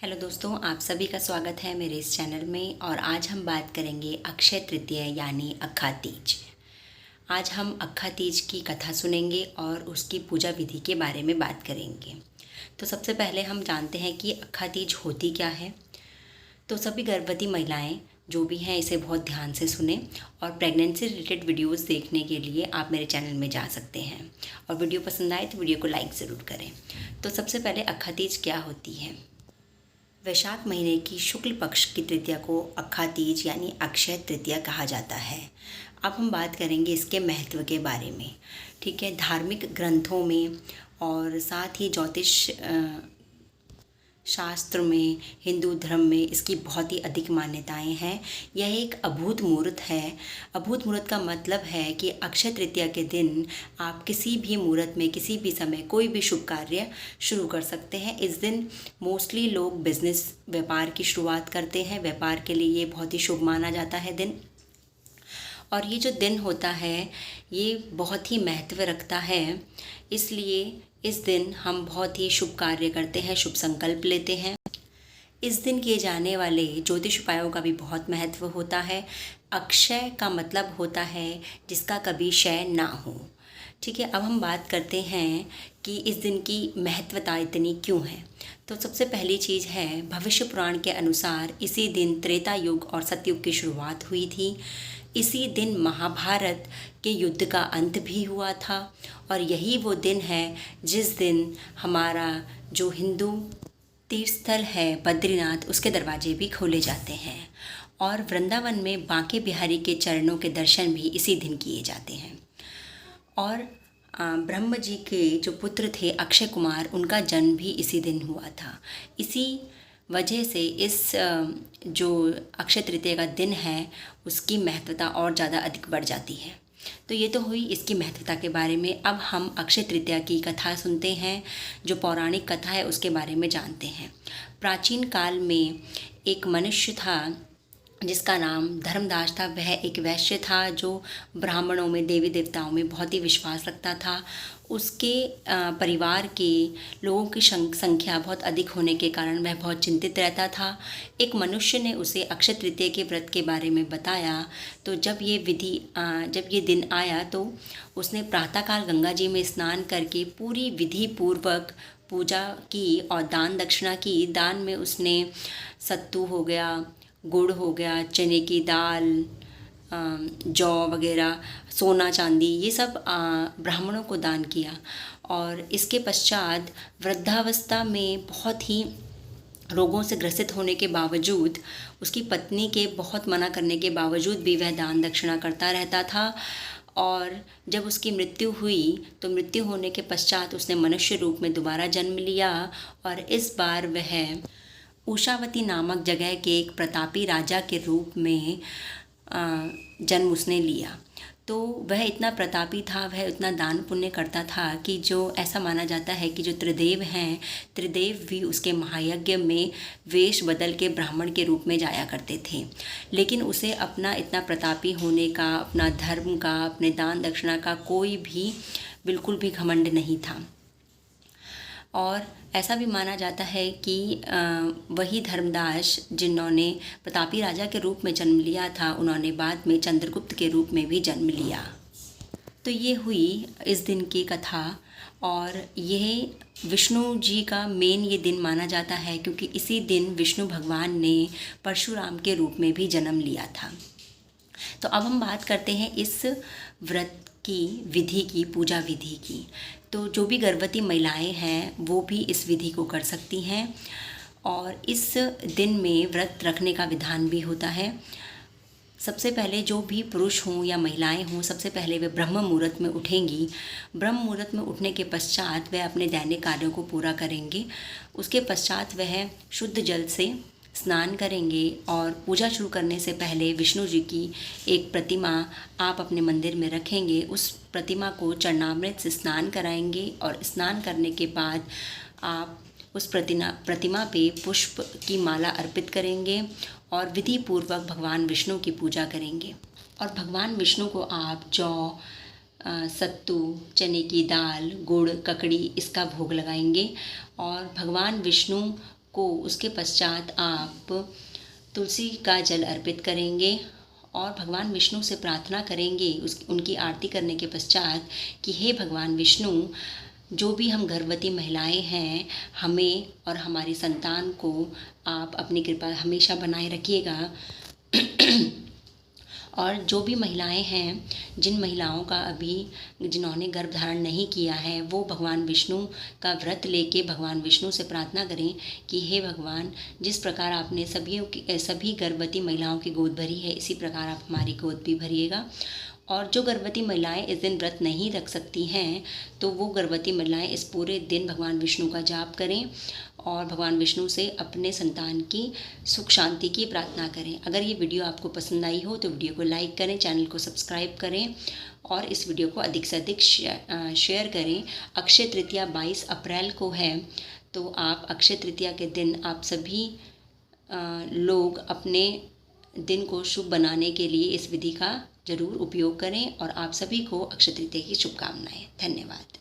Hello दोस्तों, आप सभी का स्वागत है मेरे इस चैनल में। और आज हम बात करेंगे अक्षय तृतीया यानी अक्खा तीज। आज हम अक्खा तीज की कथा सुनेंगे और उसकी पूजा विधि के बारे में बात करेंगे। तो सबसे पहले हम जानते हैं कि अक्खा तीज होती क्या है। तो सभी गर्भवती महिलाएं जो भी हैं इसे बहुत ध्यान से सुने और प्रेगनेंसी रिलेटेड वीडियोस देखने के लिए आप मेरे चैनल में जा सकते हैं। और वीडियो पसंद आए तो वीडियो को लाइक ज़रूर करें। तो सबसे पहले अक्खा तीज क्या होती है। वैशाख महीने की शुक्ल पक्ष की तृतीया को अक्खा तीज यानी अक्षय तृतीया कहा जाता है। अब हम बात करेंगे इसके महत्व के बारे में। ठीक है, धार्मिक ग्रंथों में और साथ ही ज्योतिष शास्त्र में, हिंदू धर्म में इसकी बहुत ही अधिक मान्यताएं हैं। यह एक अभूत मुहूर्त है। अभूत मुहूर्त का मतलब है कि अक्षय तृतीया के दिन आप किसी भी मुहूर्त में किसी भी समय कोई भी शुभ कार्य शुरू कर सकते हैं। इस दिन मोस्टली लोग बिजनेस व्यापार की शुरुआत करते हैं। व्यापार के लिए ये बहुत ही शुभ माना जाता है दिन। और ये जो दिन होता है ये बहुत ही महत्व रखता है, इसलिए इस दिन हम बहुत ही शुभ कार्य करते हैं, शुभ संकल्प लेते हैं। इस दिन किए जाने वाले ज्योतिष उपायों का भी बहुत महत्व होता है। अक्षय का मतलब होता है जिसका कभी क्षय ना हो। ठीक है, अब हम बात करते हैं कि इस दिन की महत्वता इतनी क्यों है। तो सबसे पहली चीज़ है, भविष्य पुराण के अनुसार इसी दिन त्रेता युग और सतयुग की शुरुआत हुई थी। इसी दिन महाभारत के युद्ध का अंत भी हुआ था। और यही वो दिन है जिस दिन हमारा जो हिंदू तीर्थस्थल है बद्रीनाथ, उसके दरवाजे भी खोले जाते हैं। और वृंदावन में बांके बिहारी के चरणों के दर्शन भी इसी दिन किए जाते हैं। और ब्रह्म जी के जो पुत्र थे अक्षय कुमार, उनका जन्म भी इसी दिन हुआ था। इसी वजह से इस जो अक्षय तृतीया का दिन है उसकी महत्वता और ज़्यादा अधिक बढ़ जाती है। तो ये तो हुई इसकी महत्वता के बारे में। अब हम अक्षय तृतीया की कथा सुनते हैं, जो पौराणिक कथा है उसके बारे में जानते हैं। प्राचीन काल में एक मनुष्य था जिसका नाम धर्मदास था। वह एक वैश्य था जो ब्राह्मणों में, देवी देवताओं में बहुत ही विश्वास रखता था। उसके परिवार के लोगों की संख्या बहुत अधिक होने के कारण वह बहुत चिंतित रहता था। एक मनुष्य ने उसे अक्षय तृतीया के व्रत के बारे में बताया। तो जब ये दिन आया तो उसने प्रातःकाल गंगा जी में स्नान करके पूरी विधि पूर्वक पूजा की और दान दक्षिणा की। दान में उसने सत्तू हो गया, गुड़ हो गया, चने की दाल, जौ वगैरह, सोना चांदी, ये सब ब्राह्मणों को दान किया। और इसके पश्चात वृद्धावस्था में बहुत ही रोगों से ग्रसित होने के बावजूद, उसकी पत्नी के बहुत मना करने के बावजूद भी वह दान दक्षिणा करता रहता था। और जब उसकी मृत्यु हुई तो मृत्यु होने के पश्चात उसने मनुष्य रूप में दोबारा जन्म लिया। और इस बार वह उषावती नामक जगह के एक प्रतापी राजा के रूप में जन्म उसने लिया। तो वह इतना प्रतापी था, वह इतना दान पुण्य करता था कि जो ऐसा माना जाता है कि जो त्रिदेव हैं, त्रिदेव भी उसके महायज्ञ में वेश बदल के ब्राह्मण के रूप में जाया करते थे। लेकिन उसे अपना इतना प्रतापी होने का, अपना धर्म का, अपने दान दक्षिणा का कोई भी बिल्कुल भी घमंड नहीं था। और ऐसा भी माना जाता है कि वही धर्मदास जिन्होंने प्रतापी राजा के रूप में जन्म लिया था, उन्होंने बाद में चंद्रगुप्त के रूप में भी जन्म लिया। तो ये हुई इस दिन की कथा। और यह विष्णु जी का मेन ये दिन माना जाता है क्योंकि इसी दिन विष्णु भगवान ने परशुराम के रूप में भी जन्म लिया था। तो अब हम बात करते हैं इस व्रत की विधि की, पूजा विधि की। तो जो भी गर्भवती महिलाएं हैं वो भी इस विधि को कर सकती हैं। और इस दिन में व्रत रखने का विधान भी होता है। सबसे पहले जो भी पुरुष हों या महिलाएं हों, सबसे पहले वे ब्रह्म मुहूर्त में उठेंगी। ब्रह्म मुहूर्त में उठने के पश्चात वह अपने दैनिक कार्यों को पूरा करेंगे। उसके पश्चात वह शुद्ध जल से स्नान करेंगे। और पूजा शुरू करने से पहले विष्णु जी की एक प्रतिमा आप अपने मंदिर में रखेंगे। उस प्रतिमा को चरणामृत से स्नान कराएंगे और स्नान करने के बाद आप उस प्रतिमा पे पुष्प की माला अर्पित करेंगे और विधि पूर्वक भगवान विष्णु की पूजा करेंगे। और भगवान विष्णु को आप जौ, सत्तू, चने की दाल, गुड़, ककड़ी इसका भोग लगाएंगे। और भगवान विष्णु को उसके पश्चात आप तुलसी का जल अर्पित करेंगे और भगवान विष्णु से प्रार्थना करेंगे उनकी आरती करने के पश्चात कि हे भगवान विष्णु, जो भी हम गर्भवती महिलाएं हैं, हमें और हमारी संतान को आप अपनी कृपा हमेशा बनाए रखिएगा। और जो भी महिलाएं हैं, जिन महिलाओं का जिन्होंने गर्भ धारण नहीं किया है, वो भगवान विष्णु का व्रत लेके भगवान विष्णु से प्रार्थना करें कि हे भगवान, जिस प्रकार आपने सभी गर्भवती महिलाओं की गोद भरी है, इसी प्रकार आप हमारी गोद भी भरिएगा। और जो गर्भवती महिलाएं इस दिन व्रत नहीं रख सकती हैं, तो वो गर्भवती महिलाएं इस पूरे दिन भगवान विष्णु का जाप करें और भगवान विष्णु से अपने संतान की सुख शांति की प्रार्थना करें। अगर ये वीडियो आपको पसंद आई हो तो वीडियो को लाइक करें, चैनल को सब्सक्राइब करें और इस वीडियो को अधिक से अधिक शेयर करें। अक्षय तृतीया 22 अप्रैल को है, तो आप अक्षय तृतीया के दिन आप सभी लोग अपने दिन को शुभ बनाने के लिए इस विधि का ज़रूर उपयोग करें और आप सभी को अक्षय तृतीया की शुभकामनाएं। धन्यवाद।